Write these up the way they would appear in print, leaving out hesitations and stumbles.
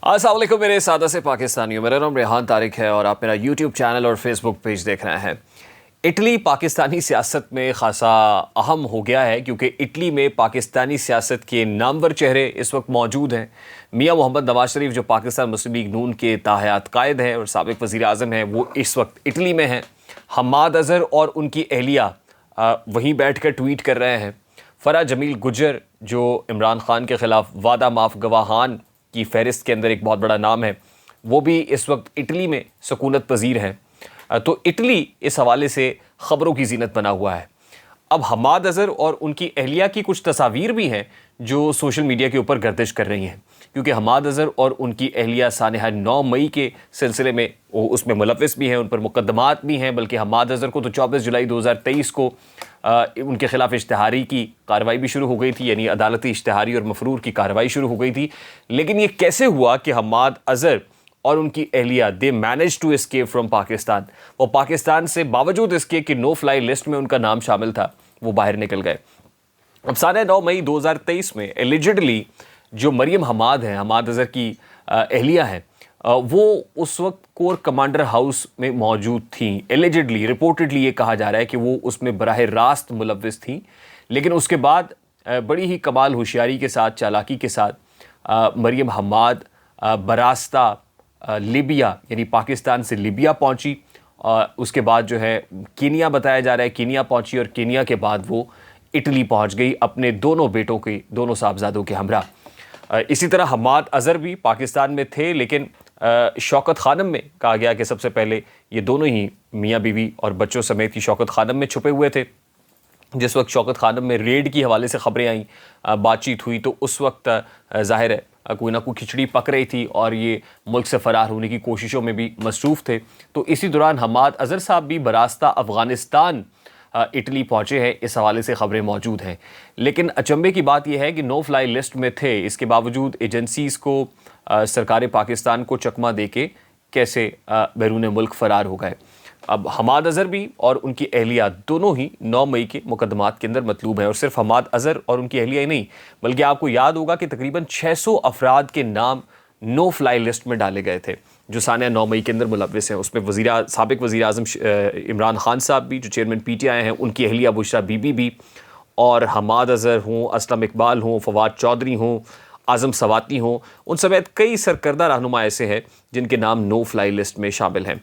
السلام علیکم میرے سادہ سے پاکستانیوں، میرا نام ریحان طارق ہے اور آپ میرا یوٹیوب چینل اور فیس بک پیج دیکھ رہے ہیں۔ اٹلی پاکستانی سیاست میں خاصا اہم ہو گیا ہے کیونکہ اٹلی میں پاکستانی سیاست کے نامور چہرے اس وقت موجود ہیں۔ میاں محمد نواز شریف جو پاکستان مسلم لیگ نون کے تاحیات قائد ہیں اور سابق وزیر اعظم ہیں، وہ اس وقت اٹلی میں ہیں۔ حماد اظہر اور ان کی اہلیہ وہیں بیٹھ کر ٹویٹ کر رہے ہیں۔ فرح جمیل گجر جو عمران خان کے خلاف وعدہ معاف گواہان کی فہرست کے اندر ایک بہت بڑا نام ہے، وہ بھی اس وقت اٹلی میں سکونت پذیر ہیں۔ تو اٹلی اس حوالے سے خبروں کی زینت بنا ہوا ہے۔ اب حماد اظہر اور ان کی اہلیہ کی کچھ تصاویر بھی ہیں جو سوشل میڈیا کے اوپر گردش کر رہی ہیں، کیونکہ حماد اظہر اور ان کی اہلیہ سانحہ 9 مئی کے سلسلے میں وہ اس میں ملوث بھی ہیں، ان پر مقدمات بھی ہیں، بلکہ حماد اظہر کو تو 24 جولائی 2023 کو ان کے خلاف اشتہاری کی کارروائی بھی شروع ہو گئی تھی، یعنی عدالتی اشتہاری اور مفرور کی کارروائی شروع ہو گئی تھی۔ لیکن یہ کیسے ہوا کہ حماد اظہر اور ان کی اہلیہ they manage to escape from Pakistan, وہ پاکستان سے باوجود اس کے کہ نو فلائی لسٹ میں ان کا نام شامل تھا، وہ باہر نکل گئے۔ اب سانحہ 9 مئی 2023 میں ایلیجڈلی جو مریم حماد ہیں، حماد اظہر کی اہلیہ ہیں، وہ اس وقت کور کمانڈر ہاؤس میں موجود تھیں۔ ایلیجڈلی رپورٹڈلی یہ کہا جا رہا ہے کہ وہ اس میں براہ راست ملوث تھیں، لیکن اس کے بعد بڑی ہی کمال ہوشیاری کے ساتھ، چالاکی کے ساتھ مریم حماد براستہ لیبیا یعنی پاکستان سے لیبیا پہنچی، اس کے بعد جو ہے کینیا بتایا جا رہا ہے، کینیا پہنچی اور کینیا کے بعد وہ اٹلی پہنچ گئی اپنے دونوں بیٹوں کے، دونوں صاحبزادوں کے ہمراہ۔ اسی طرح حماد اظہر بھی پاکستان میں تھے، لیکن شوکت خانم میں کہا گیا کہ سب سے پہلے یہ دونوں ہی میاں بیوی اور بچوں سمیت کی شوکت خانم میں چھپے ہوئے تھے۔ جس وقت شوکت خانم میں ریڈ کی حوالے سے خبریں آئیں، بات چیت ہوئی، تو اس وقت ظاہر ہے کوئی نہ کوئی کھچڑی پک رہی تھی اور یہ ملک سے فرار ہونے کی کوششوں میں بھی مصروف تھے۔ تو اسی دوران حماد اظہر صاحب بھی براستہ افغانستان اٹلی پہنچے ہیں، اس حوالے سے خبریں موجود ہیں۔ لیکن اچنبے کی بات یہ ہے کہ نو فلائی لسٹ میں تھے، اس کے باوجود ایجنسیز کو سرکار پاکستان کو چکمہ دے کے کیسے بیرون ملک فرار ہو گئے۔ اب حماد اظہر بھی اور ان کی اہلیہ دونوں ہی 9 مئی کے مقدمات کے اندر مطلوب ہیں، اور صرف حماد اظہر اور ان کی اہلیہ ہی نہیں، بلکہ آپ کو یاد ہوگا کہ تقریباً 600 افراد کے نام نو فلائی لسٹ میں ڈالے گئے تھے جو سانحہ 9 مئی کے اندر ملوث ہیں۔ اس میں سابق وزیر اعظم عمران خان صاحب بھی جو چیئرمین پی ٹی آئی ہیں، ان کی اہلیہ بشریٰ بی بی بھی، اور حماد اظہر ہوں، اسلم اقبال ہوں، فواد چودھری ہوں، اعظم سواتی ہوں، ان سمیت کئی سرکردہ رہنما ایسے ہیں جن کے نام نو فلائی لسٹ میں شامل ہیں۔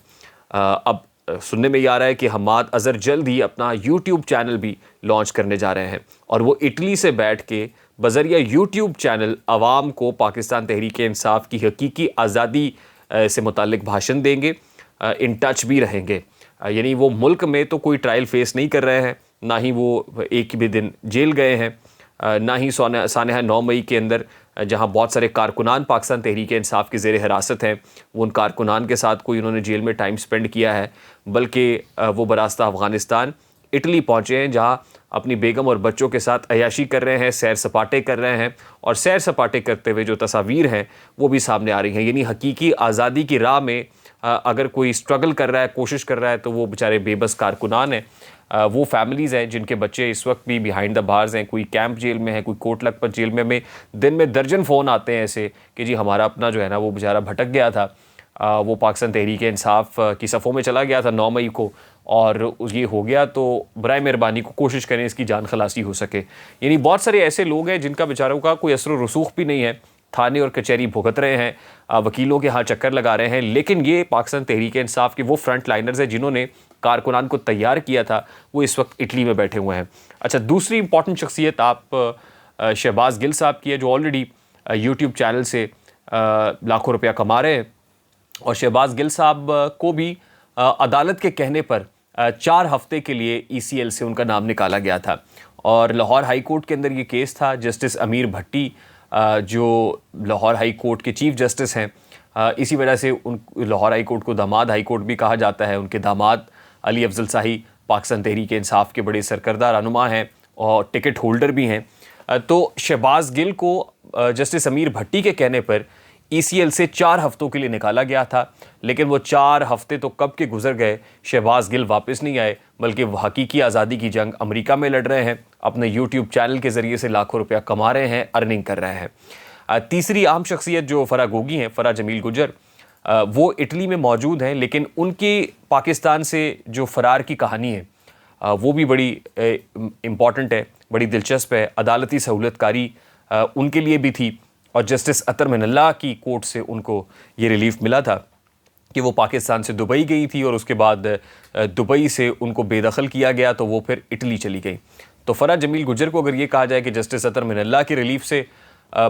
اب سننے میں یہ آ رہا ہے کہ حماد اظہر جلد ہی اپنا یوٹیوب چینل بھی لانچ کرنے جا رہے ہیں، اور وہ اٹلی سے بیٹھ کے بذریعہ یوٹیوب چینل عوام کو پاکستان تحریک انصاف کی حقیقی آزادی سے متعلق بھاشن دیں گے، ان ٹچ بھی رہیں گے۔ یعنی وہ ملک میں تو کوئی ٹرائل فیس نہیں کر رہے ہیں، نہ ہی وہ ایک بھی دن جیل گئے ہیں، نہ ہی سانحہ 9 مئی کے اندر جہاں بہت سارے کارکنان پاکستان تحریک انصاف کی زیر حراست ہیں، وہ ان کارکنان کے ساتھ کوئی انہوں نے جیل میں ٹائم سپینڈ کیا ہے، بلکہ وہ براستہ افغانستان اٹلی پہنچے ہیں، جہاں اپنی بیگم اور بچوں کے ساتھ عیاشی کر رہے ہیں، سیر سپاٹے کر رہے ہیں، اور سیر سپاٹے کرتے ہوئے جو تصاویر ہیں وہ بھی سامنے آ رہی ہیں۔ یعنی حقیقی آزادی کی راہ میں اگر کوئی سٹرگل کر رہا ہے، کوشش کر رہا ہے، تو وہ بیچارے بے بس کارکنان ہیں، وہ فیملیز ہیں جن کے بچے اس وقت بھی بیہائنڈ دا بارز ہیں، کوئی کیمپ جیل میں ہے، کوئی کوٹ لکھپت جیل میں۔ ہمیں دن میں درجن فون آتے ہیں ایسے کہ جی ہمارا اپنا جو ہے نا وہ بیچارہ بھٹک گیا تھا، وہ پاکستان تحریک انصاف کی صفوں میں چلا گیا تھا 9 مئی کو، اور یہ ہو گیا، تو برائے مہربانی کو کوشش کریں اس کی جان خلاصی ہو سکے۔ یعنی بہت سارے ایسے لوگ ہیں جن کا بیچاروں کا کوئی اثر و رسوخ بھی نہیں ہے، تھانے اور کچہری بھگت رہے ہیں، وکیلوں کے ہاں چکر لگا رہے ہیں، لیکن یہ پاکستان تحریک انصاف کے وہ فرنٹ لائنرز ہیں جنہوں نے کارکنان کو تیار کیا تھا، وہ اس وقت اٹلی میں بیٹھے ہوئے ہیں۔ اچھا، دوسری امپورٹنٹ شخصیت آپ شہباز گل صاحب کی ہے، جو آلریڈی یوٹیوب چینل سے لاکھوں روپیہ کما رہے ہیں، اور شہباز گل صاحب کو بھی عدالت کے کہنے پر 4 ہفتے کے لیے ای سی ایل سے ان کا نام نکالا گیا تھا، اور لاہور ہائی کورٹ کے اندر یہ کیس تھا۔ جسٹس امیر بھٹی جو لاہور ہائی کورٹ کے چیف جسٹس ہیں، اسی وجہ سے ان لاہور ہائی کورٹ کو داماد ہائی کورٹ بھی کہا جاتا ہے، ان کے داماد علی افضل شاہی پاکستان تحریک انصاف کے بڑے سرکردہ رہنما ہیں اور ٹکٹ ہولڈر بھی ہیں۔ تو شہباز گل کو جسٹس امیر بھٹی کے کہنے پر ای سی ایل سے 4 ہفتوں کے لیے نکالا گیا تھا، لیکن وہ 4 ہفتے تو کب کے گزر گئے، شہباز گل واپس نہیں آئے، بلکہ وہ حقیقی آزادی کی جنگ امریکہ میں لڑ رہے ہیں، اپنے یوٹیوب چینل کے ذریعے سے لاکھوں روپیہ کما رہے ہیں، ارننگ کر رہے ہیں۔ تیسری اہم شخصیت جو فرح گوگی ہیں، فرح جمیل گجر، وہ اٹلی میں موجود ہیں، لیکن ان کی پاکستان سے جو فرار کی کہانی ہے وہ بھی بڑی امپورٹنٹ ہے، بڑی دلچسپ ہے۔ عدالتی سہولت کاری ان کے لیے بھی تھی، اور جسٹس اطہر من اللہ کی کورٹ سے ان کو یہ ریلیف ملا تھا کہ وہ پاکستان سے دبئی گئی تھی، اور اس کے بعد دبئی سے ان کو بے دخل کیا گیا تو وہ پھر اٹلی چلی گئی۔ تو فرح جمیل گجر کو اگر یہ کہا جائے کہ جسٹس اطہر من اللہ کی ریلیف سے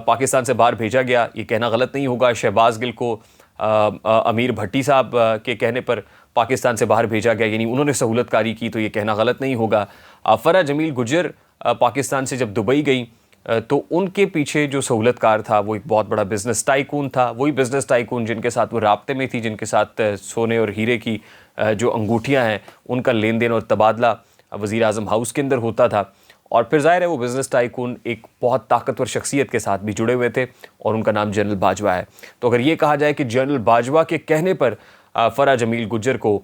پاکستان سے باہر بھیجا گیا، یہ کہنا غلط نہیں ہوگا۔ شہباز گل کو امیر بھٹی صاحب کے کہنے پر پاکستان سے باہر بھیجا گیا، یعنی انہوں نے سہولت کاری کی، تو یہ کہنا غلط نہیں ہوگا۔ فرح جمیل گجر پاکستان سے جب دبئی گئی تو ان کے پیچھے جو سہولت کار تھا وہ ایک بہت بڑا بزنس ٹائکون تھا، وہی بزنس ٹائکون جن کے ساتھ وہ رابطے میں تھی، جن کے ساتھ سونے اور ہیرے کی جو انگوٹھیاں ہیں ان کا لین دین اور تبادلہ وزیر اعظم ہاؤس کے اندر ہوتا تھا۔ اور پھر ظاہر ہے وہ بزنس ٹائکون ایک بہت طاقتور شخصیت کے ساتھ بھی جڑے ہوئے تھے، اور ان کا نام جنرل باجوہ ہے۔ تو اگر یہ کہا جائے کہ جنرل باجوہ کے کہنے پر فرح جمیل گجر کو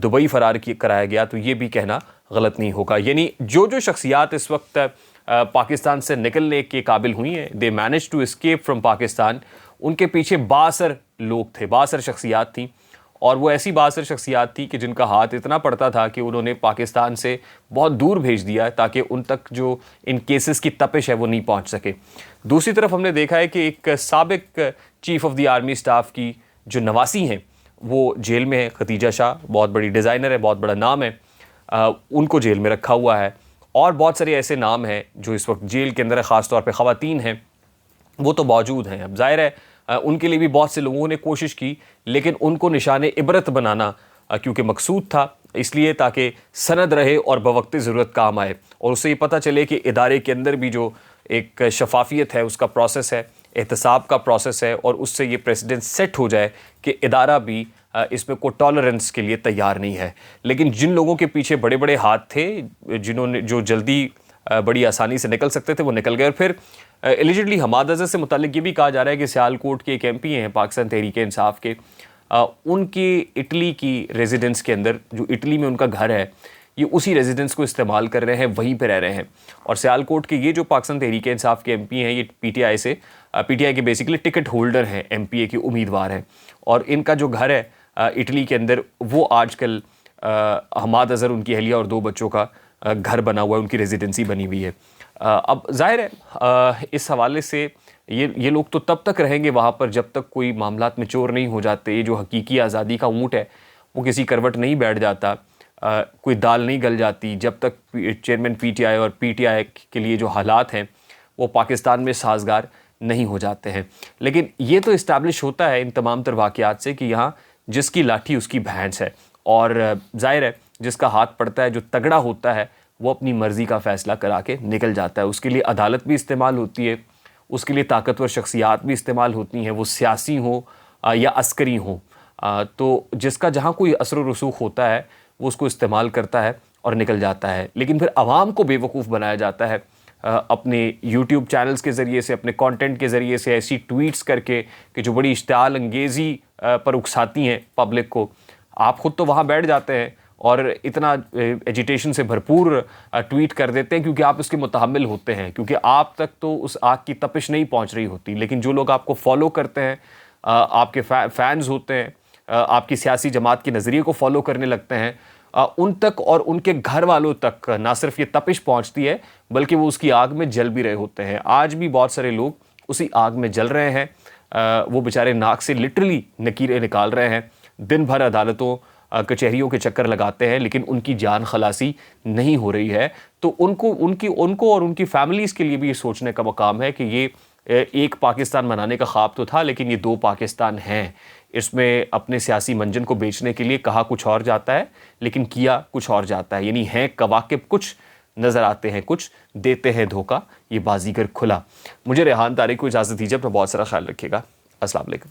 دبئی فرار کرایا گیا، تو یہ بھی کہنا غلط نہیں ہوگا۔ یعنی جو شخصیات اس وقت پاکستان سے نکلنے کے قابل ہوئی ہیں، they manage to escape from Pakistan, ان کے پیچھے بااثر لوگ تھے، بااثر شخصیات تھیں، اور وہ ایسی بااثر شخصیات تھی کہ جن کا ہاتھ اتنا پڑتا تھا کہ انہوں نے پاکستان سے بہت دور بھیج دیا تاکہ ان تک جو ان کیسز کی تپش ہے وہ نہیں پہنچ سکے۔ دوسری طرف ہم نے دیکھا ہے کہ ایک سابق chief of the army staff کی جو نواسی ہیں وہ جیل میں ہے، ختیجہ شاہ، بہت بڑی ڈیزائنر ہے، بہت بڑا نام ہے، ان کو جیل میں رکھا ہوا ہے، اور بہت سارے ایسے نام ہیں جو اس وقت جیل کے اندر ہے، خاص طور پہ خواتین ہیں، وہ تو موجود ہیں۔ اب ظاہر ہے ان کے لیے بھی بہت سے لوگوں نے کوشش کی، لیکن ان کو نشان عبرت بنانا کیونکہ مقصود تھا، اس لیے تاکہ سند رہے اور بوقت ضرورت کام آئے، اور اس سے یہ پتہ چلے کہ ادارے کے اندر بھی جو ایک شفافیت ہے، اس کا پروسیس ہے، احتساب کا پروسیس ہے، اور اس سے یہ پریسیڈنٹ سیٹ ہو جائے کہ ادارہ بھی اس میں کوئی ٹالرنس کے لیے تیار نہیں ہے۔ لیکن جن لوگوں کے پیچھے بڑے بڑے ہاتھ تھے، جنہوں نے جو جلدی بڑی آسانی سے نکل سکتے تھے، وہ نکل گئے۔ اور پھر ایلیجڈلی حماد اظہر سے متعلق یہ بھی کہا جا رہا ہے کہ سیالکوٹ کے ایک ایم پی ہیں پاکستان تحریک انصاف کے، ان کی اٹلی کی ریزیڈنس کے اندر، جو اٹلی میں ان کا گھر ہے، یہ اسی ریزیڈنس کو استعمال کر رہے ہیں، وہیں پہ رہ رہے ہیں۔ اور سیالکوٹ کے یہ جو پاکستان تحریک انصاف کے ایم پی ہیں، یہ پی ٹی آئی کے بیسیکلی ٹکٹ ہولڈر ہیں، ایم پی اے کے امیدوار ہیں، اور ان کا جو گھر ہے اٹلی کے اندر، وہ آج کل حماد اظہر، ان کی اہلیہ اور 2 بچوں کا گھر بنا ہوا ہے، ان کی ریزیڈنسی بنی ہوئی ہے۔ اب ظاہر ہے اس حوالے سے یہ لوگ تو تب تک رہیں گے وہاں پر جب تک کوئی معاملات میں چور نہیں ہو جاتے۔ یہ جو حقیقی آزادی کا اونٹ ہے وہ کسی کروٹ نہیں بیٹھ جاتا، کوئی دال نہیں گل جاتی جب تک چیئرمین پی ٹی آئی اور پی ٹی آئی کے لیے جو حالات ہیں وہ پاکستان میں سازگار نہیں ہو جاتے ہیں۔ لیکن یہ تو اسٹیبلش ہوتا ہے ان تمام تر واقعات سے کہ یہاں جس کی لاٹھی اس کی بھینس ہے، اور ظاہر ہے جس کا ہاتھ پڑتا ہے، جو تگڑا ہوتا ہے، وہ اپنی مرضی کا فیصلہ کرا کے نکل جاتا ہے۔ اس کے لیے عدالت بھی استعمال ہوتی ہے، اس کے لیے طاقتور شخصیات بھی استعمال ہوتی ہیں، وہ سیاسی ہوں یا عسکری ہوں۔ تو جس کا جہاں کوئی اثر و رسوخ ہوتا ہے وہ اس کو استعمال کرتا ہے اور نکل جاتا ہے۔ لیکن پھر عوام کو بے وقوف بنایا جاتا ہے اپنے یوٹیوب چینلز کے ذریعے سے، اپنے کانٹینٹ کے ذریعے سے، ایسی ٹویٹس کر کے کہ جو بڑی اشتعال انگیزی پر اکساتی ہیں پبلک کو۔ آپ خود تو وہاں بیٹھ جاتے ہیں اور اتنا ایجیٹیشن سے بھرپور ٹویٹ کر دیتے ہیں کیونکہ آپ اس کے متحمل ہوتے ہیں، کیونکہ آپ تک تو اس آگ کی تپش نہیں پہنچ رہی ہوتی۔ لیکن جو لوگ آپ کو فالو کرتے ہیں، آپ کے فینز ہوتے ہیں، آپ کی سیاسی جماعت کے نظریے کو فالو کرنے لگتے ہیں، ان تک اور ان کے گھر والوں تک نہ صرف یہ تپش پہنچتی ہے بلکہ وہ اس کی آگ میں جل بھی رہے ہوتے ہیں۔ آج بھی بہت سارے لوگ اسی آگ میں جل رہے ہیں، وہ بیچارے ناک سے لٹرلی نکیریں نکال رہے ہیں، دن بھر عدالتوں کچہریوں کے چکر لگاتے ہیں، لیکن ان کی جان خلاصی نہیں ہو رہی ہے۔ تو ان کو اور ان کی فیملیز کے لیے بھی یہ سوچنے کا مقام ہے کہ یہ ایک پاکستان بنانے کا خواب تو تھا، لیکن یہ 2 پاکستان ہیں۔ اس میں اپنے سیاسی منجن کو بیچنے کے لیے کہا کچھ اور جاتا ہے لیکن کیا کچھ اور جاتا ہے، یعنی ہیں کواکب کچھ، نظر آتے ہیں کچھ، دیتے ہیں دھوکہ یہ بازیگر کھلا۔ مجھے ریحان طارق کو اجازت دیجیے، اپنا بہت سارا خیال رکھیے گا۔ السلام علیکم۔